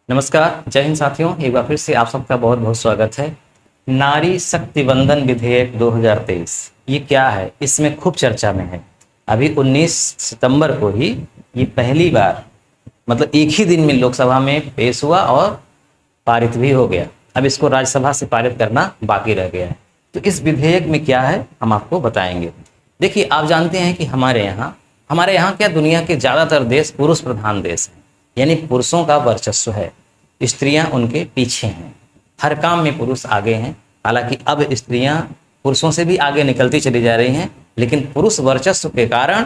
नमस्कार, जय हिंद साथियों। एक बार फिर से आप सबका बहुत बहुत स्वागत है। नारी शक्ति वंदन विधेयक 2023 ये क्या है, इसमें खूब चर्चा में है। अभी 19 सितंबर को ही ये पहली बार मतलब एक ही दिन में लोकसभा में पेश हुआ और पारित भी हो गया। अब इसको राज्यसभा से पारित करना बाकी रह गया है। तो इस विधेयक में क्या है हम आपको बताएंगे। देखिए, आप जानते हैं कि हमारे यहाँ क्या, दुनिया के ज़्यादातर देश पुरुष प्रधान देश हैं, यानी पुरुषों का वर्चस्व है, स्त्रियां उनके पीछे हैं, हर काम में पुरुष आगे हैं। हालांकि अब स्त्रियां पुरुषों से भी आगे निकलती चली जा रही हैं, लेकिन पुरुष वर्चस्व के कारण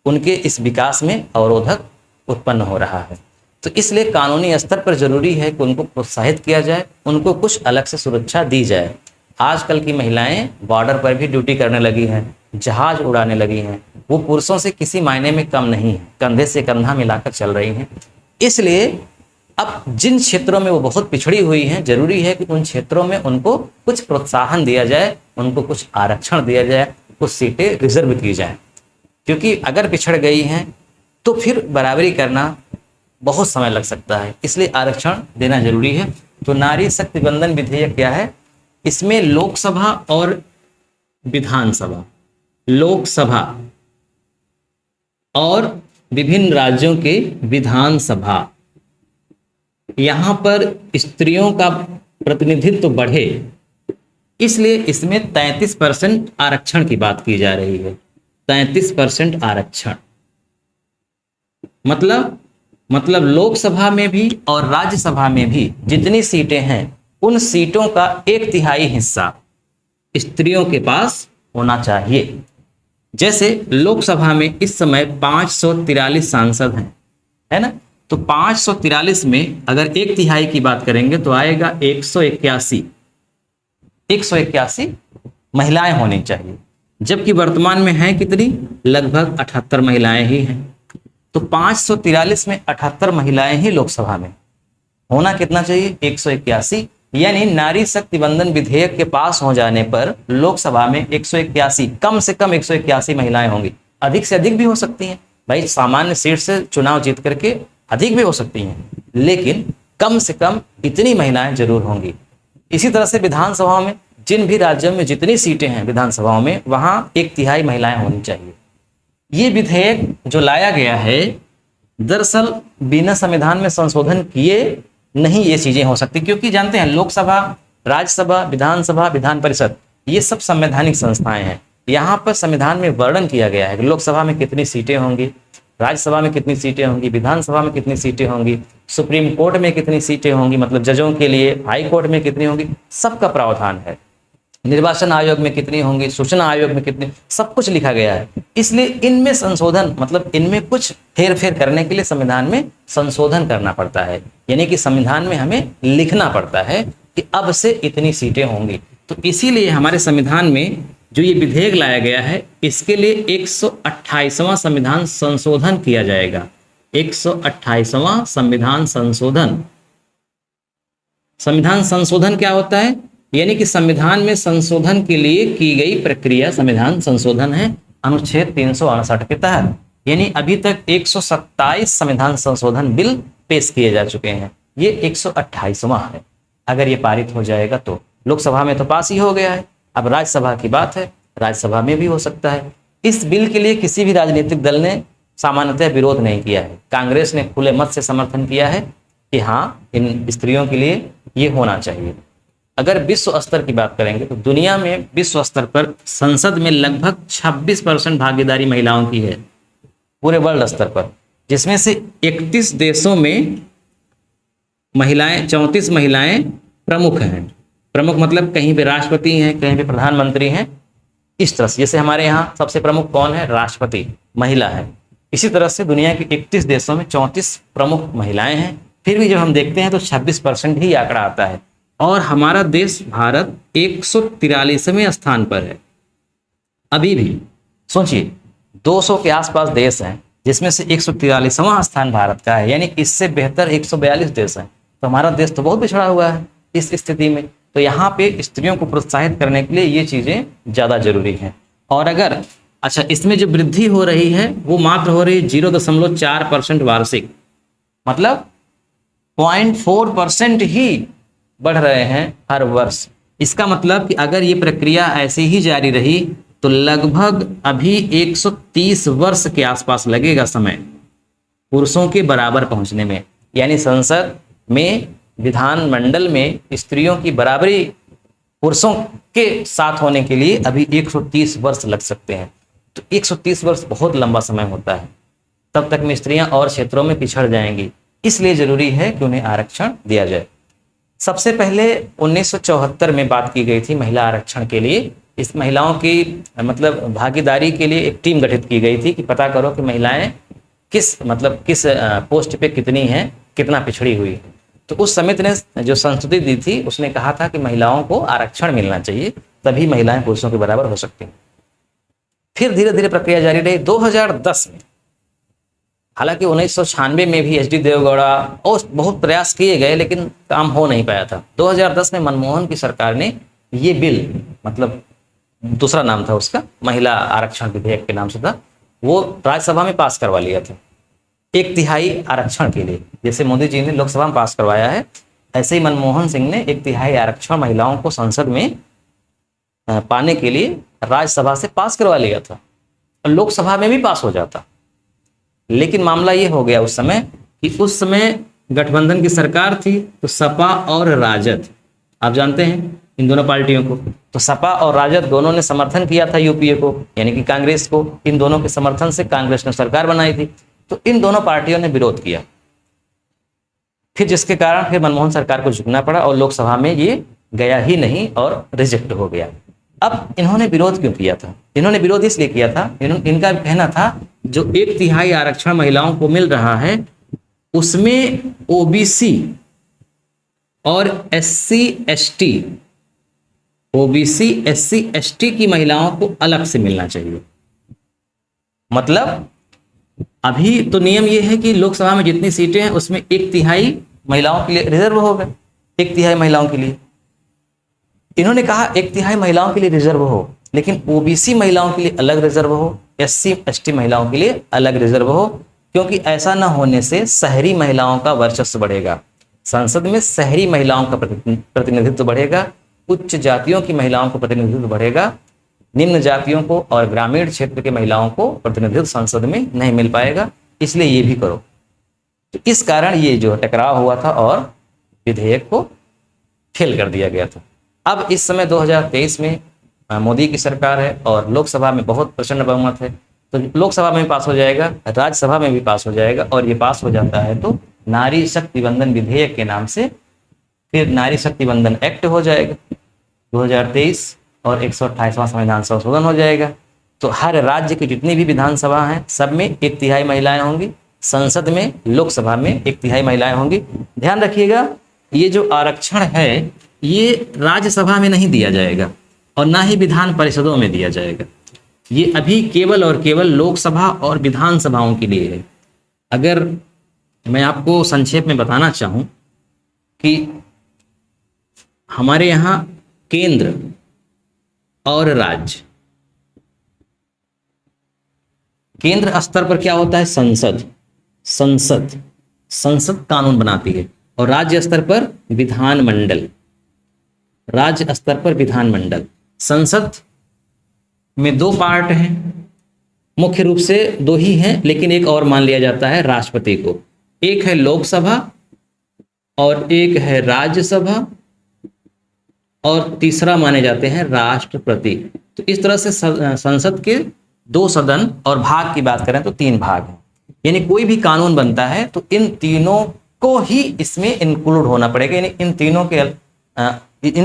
उनके इस विकास में अवरोधक उत्पन्न हो रहा है। तो इसलिए कानूनी स्तर पर जरूरी है कि उनको प्रोत्साहित किया जाए, उनको कुछ अलग से सुरक्षा दी जाए। आजकल की महिलाएं बॉर्डर पर भी ड्यूटी करने लगी हैं, जहाज उड़ाने लगी हैं, वो पुरुषों से किसी मायने में कम नहीं है, कंधे से कंधा मिलाकर चल रही हैं। इसलिए अब जिन क्षेत्रों में वो बहुत पिछड़ी हुई हैं, जरूरी है कि उन क्षेत्रों में उनको कुछ प्रोत्साहन दिया जाए, उनको कुछ आरक्षण दिया जाए, कुछ सीटें रिजर्व की जाए। क्योंकि अगर पिछड़ गई हैं तो फिर बराबरी करना बहुत समय लग सकता है, इसलिए आरक्षण देना जरूरी है। तो नारी शक्ति वंदन विधेयक क्या है, इसमें लोकसभा और विधानसभा, लोकसभा और विभिन्न राज्यों के विधानसभा, यहाँ पर स्त्रियों का प्रतिनिधित्व बढ़े, इसलिए इसमें 33% आरक्षण की बात की जा रही है। 33% आरक्षण मतलब लोकसभा में भी और राज्यसभा में भी जितनी सीटें हैं, उन सीटों का 1/3 हिस्सा स्त्रियों के पास होना चाहिए। जैसे लोकसभा में इस समय 543 सांसद हैं, है ना। तो 543 में अगर 1/3 की बात करेंगे तो आएगा 181 महिलाएं होनी चाहिए, जबकि वर्तमान में हैं कितनी, लगभग 78 महिलाएं ही हैं। तो 543 में 78 महिलाएं ही लोकसभा में, होना कितना चाहिए, 181। यानी नारी शक्ति वंदन विधेयक के पास हो जाने पर लोकसभा में 181, कम से कम 181 महिलाएं होंगी। अधिक से अधिक भी हो सकती हैं भाई, सामान्य सीट से चुनाव जीत करके अधिक भी हो सकती हैं, लेकिन कम से कम इतनी महिलाएं जरूर होंगी। इसी तरह से विधानसभा में, जिन भी राज्यों में जितनी सीटें हैं विधानसभाओं में, वहां 1/3 महिलाएं होनी चाहिए। ये विधेयक जो लाया गया है, दरअसल बिना संविधान में संशोधन किए नहीं ये चीजें हो सकती, क्योंकि जानते हैं लोकसभा, राज्यसभा, विधानसभा, विधान परिषद, ये सब संवैधानिक संस्थाएं हैं। यहाँ पर संविधान में वर्णन किया गया है कि लोकसभा में कितनी सीटें होंगी, राज्यसभा में कितनी सीटें होंगी, विधानसभा में कितनी सीटें होंगी, सुप्रीम कोर्ट में कितनी सीटें होंगी, मतलब जजों के लिए हाई कोर्ट में कितनी होंगी, सबका प्रावधान है। निर्वाचन आयोग में कितनी होंगी, सूचना आयोग में कितनी, सब कुछ लिखा गया है। इसलिए इनमें संशोधन, मतलब इनमें कुछ हेर फेर करने के लिए संविधान में संशोधन करना पड़ता है, यानी कि संविधान में हमें लिखना पड़ता है कि अब से इतनी सीटें होंगी। तो इसीलिए हमारे संविधान में जो ये विधेयक लाया गया है, इसके लिए 128वां संविधान संशोधन किया जाएगा। 128वां संविधान संशोधन। संविधान संशोधन क्या होता है, यानी कि संविधान में संशोधन के लिए की गई प्रक्रिया संविधान संशोधन है, अनुच्छेद 368 के तहत। यानी अभी तक 127 संविधान संशोधन बिल पेश किए जा चुके हैं, ये 128वां है। अगर ये पारित हो जाएगा तो लोकसभा में तो पास ही हो गया है, अब राज्यसभा की बात है, राज्यसभा में भी हो सकता है। इस बिल के लिए किसी भी राजनीतिक दल ने सामान्यतः विरोध नहीं किया है। कांग्रेस ने खुले मत से समर्थन किया है कि हाँ, इन स्त्रियों के लिए ये होना चाहिए। अगर विश्व स्तर की बात करेंगे तो दुनिया में विश्व स्तर पर संसद में लगभग 26% भागीदारी महिलाओं की है, पूरे वर्ल्ड स्तर पर, जिसमें से 31 देशों में महिलाएं, 34 महिलाएं प्रमुख हैं। प्रमुख मतलब कहीं पे राष्ट्रपति हैं, कहीं पे प्रधानमंत्री हैं, इस तरह से। जैसे हमारे यहाँ सबसे प्रमुख कौन है, राष्ट्रपति, महिला है। इसी तरह से दुनिया के 31 देशों में 34 प्रमुख महिलाएं हैं। फिर भी जब हम देखते हैं तो 26% ही आंकड़ा आता है, और हमारा देश भारत 143वें स्थान पर है। अभी भी सोचिए, 200 के आसपास देश हैं, जिसमें से 143वां स्थान भारत का है, यानी इससे बेहतर 142 देश हैं। तो हमारा देश तो बहुत पिछड़ा हुआ है इस स्थिति में। तो यहाँ पे स्त्रियों को प्रोत्साहित करने के लिए ये चीज़ें ज़्यादा जरूरी हैं। और अगर अच्छा, इसमें जो वृद्धि हो रही है वो मात्र हो रही है 0.4% वार्षिक, मतलब 0.4% ही बढ़ रहे हैं हर वर्ष। इसका मतलब कि अगर ये प्रक्रिया ऐसे ही जारी रही तो लगभग अभी 130 वर्ष के आसपास लगेगा समय पुरुषों के बराबर पहुंचने में। यानी संसद में, विधानमंडल में स्त्रियों की बराबरी पुरुषों के साथ होने के लिए अभी 130 वर्ष लग सकते हैं। तो 130 वर्ष बहुत लंबा समय होता है। तब तक में स्त्रियां और क्षेत्रों में पिछड़ जाएंगी। इसलिए जरूरी है कि उन्हें आरक्षण दिया जाए। सबसे पहले 1974 में बात की गई थी महिला आरक्षण के लिए। इस महिलाओं की मतलब भागीदारी के लिए एक टीम गठित की गई थी कि पता करो कि महिलाएं किस पोस्ट पे कितनी हैं, कितना पिछड़ी हुई। तो उस समिति ने जो संस्तुति दी थी उसने कहा था कि महिलाओं को आरक्षण मिलना चाहिए, तभी महिलाएं पुरुषों के बराबर हो सकती हैं। फिर धीरे धीरे प्रक्रिया जारी रही। 2010 में, हालांकि 1996 में भी एच.डी. देवगौड़ा और बहुत प्रयास किए गए लेकिन काम हो नहीं पाया था। 2010 में मनमोहन की सरकार ने ये बिल, मतलब दूसरा नाम था उसका, महिला आरक्षण विधेयक के नाम से था, वो राज्यसभा में पास करवा लिया था 1/3 आरक्षण के लिए। जैसे मोदी जी ने लोकसभा में पास करवाया है, ऐसे ही मनमोहन सिंह ने 1/3 आरक्षण महिलाओं को संसद में पाने के लिए राज्यसभा से पास करवा लिया था और लोकसभा में भी पास हो जाता। लेकिन मामला ये हो गया उस समय कि उस समय गठबंधन की सरकार थी, तो सपा और राजद, आप जानते हैं इन दोनों पार्टियों को, तो सपा और राजद दोनों ने समर्थन किया था यूपीए को, यानी कि कांग्रेस को। इन दोनों के समर्थन से कांग्रेस ने सरकार बनाई थी। तो इन दोनों पार्टियों ने विरोध किया, फिर जिसके कारण फिर मनमोहन सरकार को झुकना पड़ा और लोकसभा में ये गया ही नहीं और रिजेक्ट हो गया। अब इन्होंने विरोध क्यों किया था? इन्होंने विरोध इसलिए किया था, इनका कहना था जो 1/3 आरक्षण महिलाओं को मिल रहा है उसमें ओबीसी और एससी की महिलाओं को अलग से मिलना चाहिए। मतलब अभी तो नियम ये है कि लोकसभा में जितनी सीटें हैं उसमें 1/3 महिलाओं के लिए रिजर्व हो गए, 1/3 महिलाओं के लिए। इन्होंने कहा 1/3 महिलाओं के लिए रिजर्व हो, लेकिन ओबीसी महिलाओं के लिए अलग रिजर्व हो, SC/ST महिलाओं के लिए अलग रिजर्व हो, क्योंकि ऐसा न होने से शहरी महिलाओं का वर्चस्व बढ़ेगा, संसद में शहरी महिलाओं का प्रतिनिधित्व बढ़ेगा, उच्च जातियों की महिलाओं को प्रतिनिधित्व बढ़ेगा, निम्न जातियों को और ग्रामीण क्षेत्र के महिलाओं को प्रतिनिधित्व संसद में नहीं मिल पाएगा, इसलिए ये भी करो। तो इस कारण ये जो टकराव हुआ था और विधेयक को फेल कर दिया गया था। अब इस समय 2023 में मोदी की सरकार है और लोकसभा में बहुत प्रचंड बहुमत है, तो लोकसभा में पास हो जाएगा, राज्यसभा में भी पास हो जाएगा, और ये पास हो जाता है तो नारी शक्ति वंदन विधेयक के नाम से फिर नारी शक्ति वंदन एक्ट हो जाएगा 2023, और 128वां संविधान संशोधन हो जाएगा। तो हर राज्य की जितनी भी विधानसभा हैं सब में 1/3 महिलाएं होंगी, संसद में, लोकसभा में 1/3 महिलाएं होंगी। ध्यान रखिएगा, ये जो आरक्षण है ये राज्यसभा में नहीं दिया जाएगा और ना ही विधान परिषदों में दिया जाएगा। ये अभी केवल और केवल लोकसभा और विधानसभाओं के लिए है। अगर मैं आपको संक्षेप में बताना चाहूं कि हमारे यहाँ केंद्र और राज्य, केंद्र स्तर पर क्या होता है? संसद कानून बनाती है, और राज्य स्तर पर विधानमंडल, राज्य स्तर पर विधानमंडल। संसद में 2 पार्ट हैं, मुख्य रूप से 2 ही हैं, लेकिन एक और मान लिया जाता है राष्ट्रपति को। एक है लोकसभा और एक है राज्यसभा, और तीसरा माने जाते हैं राष्ट्रपति। तो इस तरह से संसद के 2 सदन, और भाग की बात करें तो 3 भाग हैं। यानी कोई भी कानून बनता है तो इन तीनों को ही इसमें इंक्लूड होना पड़ेगा। यानी इन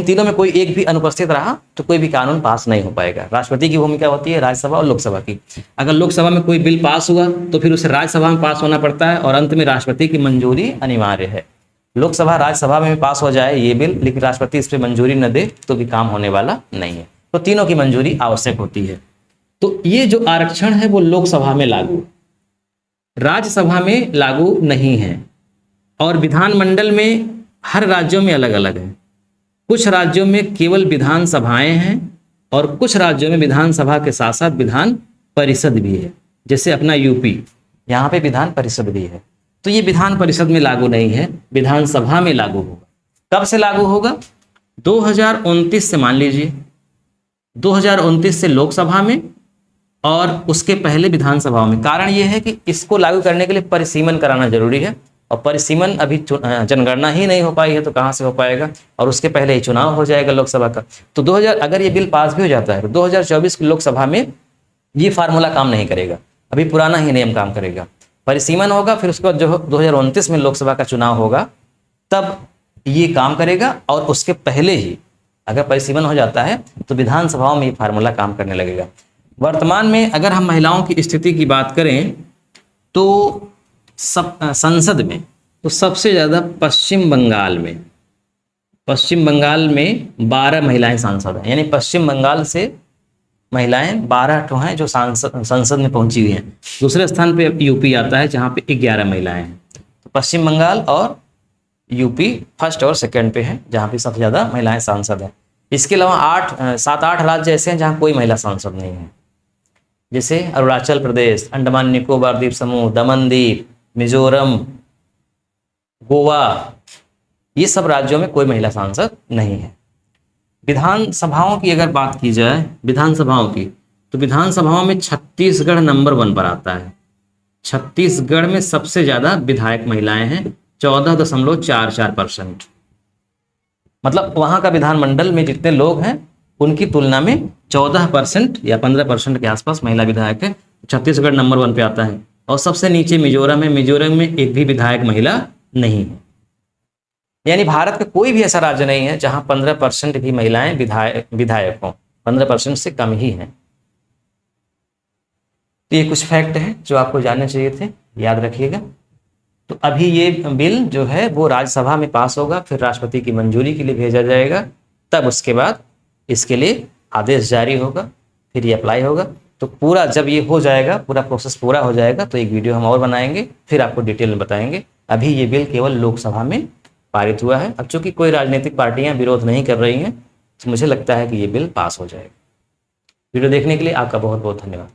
तीनों में कोई एक भी अनुपस्थित रहा तो कोई भी कानून पास नहीं हो पाएगा। राष्ट्रपति की भूमिका होती है राज्यसभा और लोकसभा की। अगर लोकसभा में कोई बिल पास हुआ तो फिर उसे राज्यसभा में पास होना पड़ता है, और अंत में राष्ट्रपति की मंजूरी अनिवार्य है। लोकसभा राज्यसभा में पास हो जाए ये बिल, लेकिन राष्ट्रपति इस पर मंजूरी न दे तो भी काम होने वाला नहीं है। तो तीनों की मंजूरी आवश्यक होती है। तो ये जो आरक्षण है वो लोकसभा में लागू, राज्यसभा में लागू नहीं है, और विधानमंडल में हर राज्यों में अलग अलग है। कुछ राज्यों में केवल विधानसभाएं हैं और कुछ राज्यों में विधानसभा के साथ साथ विधान परिषद भी है। जैसे अपना यूपी, यहाँ पे विधान परिषद भी है। तो ये विधान परिषद में लागू नहीं है, विधानसभा में लागू होगा। कब से लागू होगा? 2029 से, मान लीजिए 2029 से लोकसभा में और उसके पहले विधानसभा में। कारण ये है कि इसको लागू करने के लिए परिसीमन कराना जरूरी है, और परिसीमन अभी जनगणना ही नहीं हो पाई है तो कहाँ से हो पाएगा, और उसके पहले ही चुनाव हो जाएगा लोकसभा का। तो 2000 अगर ये बिल पास भी हो जाता है तो 2024 की लोकसभा में ये फार्मूला काम नहीं करेगा, अभी पुराना ही नियम काम करेगा। परिसीमन होगा, फिर उसके बाद जो 2029 में लोकसभा का चुनाव होगा तब ये काम करेगा, और उसके पहले ही अगर परिसीमन हो जाता है तो विधानसभाओं में ये फार्मूला काम करने लगेगा। वर्तमान में अगर हम महिलाओं की स्थिति की बात करें तो संसद में तो सबसे ज़्यादा पश्चिम बंगाल में 12 महिलाएं सांसद हैं, यानी पश्चिम बंगाल से महिलाएं 12 ठो हैं जो संसद में पहुंची हुई हैं। दूसरे स्थान पे यूपी आता है जहां पे 11 महिलाएं हैं। तो पश्चिम बंगाल और यूपी फर्स्ट और सेकंड पे है जहां पे सबसे ज़्यादा महिलाएं सांसद हैं। इसके अलावा 7-8 राज्य ऐसे हैं जहां कोई महिला सांसद नहीं है, जैसे अरुणाचल प्रदेश, अंडमान निकोबार द्वीप समूह, दमन दीप, मिजोरम, गोवा, ये सब राज्यों में कोई महिला सांसद नहीं है। विधानसभाओं की अगर बात की जाए विधानसभाओं की, तो विधानसभाओं में छत्तीसगढ़ नंबर 1 पर आता है। छत्तीसगढ़ में सबसे ज्यादा विधायक महिलाएं हैं, 14.44%। मतलब वहां का विधानमंडल में जितने लोग हैं उनकी तुलना में 14% या 15% के आसपास महिला विधायक है। छत्तीसगढ़ नंबर 1 पे आता है। और सबसे नीचे मिजोरम है, मिजोरम में एक भी विधायक महिला नहीं है। यानी भारत का कोई भी ऐसा राज्य नहीं है जहां 15% भी महिलाएं विधायक हों, 15% से कम ही हैं। तो ये कुछ फैक्ट हैं जो आपको जानने चाहिए थे, याद रखिएगा। तो अभी ये बिल जो है वो राज्यसभा में पास होगा, फिर राष्ट्रपति की मंजूरी के लिए भेजा जाएगा, तब उसके बाद इसके लिए आदेश जारी होगा, फिर ये अप्लाई होगा। तो पूरा जब ये हो जाएगा, पूरा प्रोसेस पूरा हो जाएगा तो एक वीडियो हम और बनाएंगे, फिर आपको डिटेल में बताएंगे। अभी ये बिल केवल लोकसभा में पारित हुआ है। अब चूंकि कोई राजनीतिक पार्टियां विरोध नहीं कर रही हैं तो मुझे लगता है कि ये बिल पास हो जाएगा। वीडियो देखने के लिए आपका बहुत बहुत धन्यवाद।